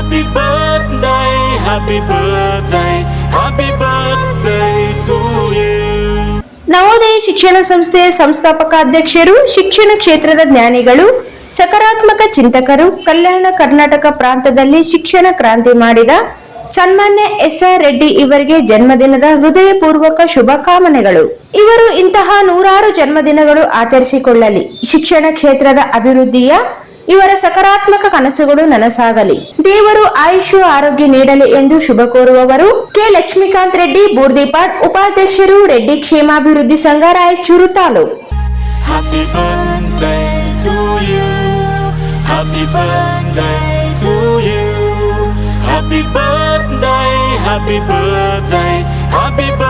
Happy birthday, happy birthday, happy birthday to you. Navodaya ಶಿಕ್ಷಣ ಸಂಸ್ಥೆಯ ಸಂಸ್ಥಾಪಕ ಅಧ್ಯಕ್ಷರು, ಶಿಕ್ಷಣ ಕ್ಷೇತ್ರದ ಜ್ಞಾನಿಗಳು, ಸಕಾರಾತ್ಮಕ ಚಿಂತಕರು, ಕಲ್ಯಾಣ ಕರ್ನಾಟಕ ಪ್ರಾಂತದಲ್ಲಿ ಶಿಕ್ಷಣ ಕ್ರಾಂತಿ ಮಾಡಿದ ಸನ್ಮಾನ್ಯ ಎಸ್.ಆರ್. ರೆಡ್ಡಿ ಇವರಿಗೆ ಜನ್ಮದಿನದ ಹೃದಯಪೂರ್ವಕ ಶುಭಕಾಮನೆಗಳು. ಇವರು ಇಂತಹ ನೂರಾರು ಜನ್ಮದಿನಗಳು ಆಚರಿಸಿಕೊಳ್ಳಲಿ. ಶಿಕ್ಷಣ ಕ್ಷೇತ್ರದ ಅಭಿವೃದ್ಧಿಯ ಇವರ ಸಕಾರಾತ್ಮಕ ಕನಸುಗಳು ನನಸಾಗಲಿ. ದೇವರು ಆಯುಷು ಆರೋಗ್ಯ ನೀಡಲಿ ಎಂದು ಶುಭ ಕೋರುವವರು ಕೆ. ಲಕ್ಷ್ಮೀಕಾಂತ್ ರೆಡ್ಡಿ, ಬೂರ್ದಿಪಾಡ್, ಉಪಾಧ್ಯಕ್ಷರು, ರೆಡ್ಡಿ ಕ್ಷೇಮಾಭಿವೃದ್ಧಿ ಸಂಘ, Raichur taluk. Happy birthday to you. Happy birthday to you. Happy birthday, happy birthday, happy birthday.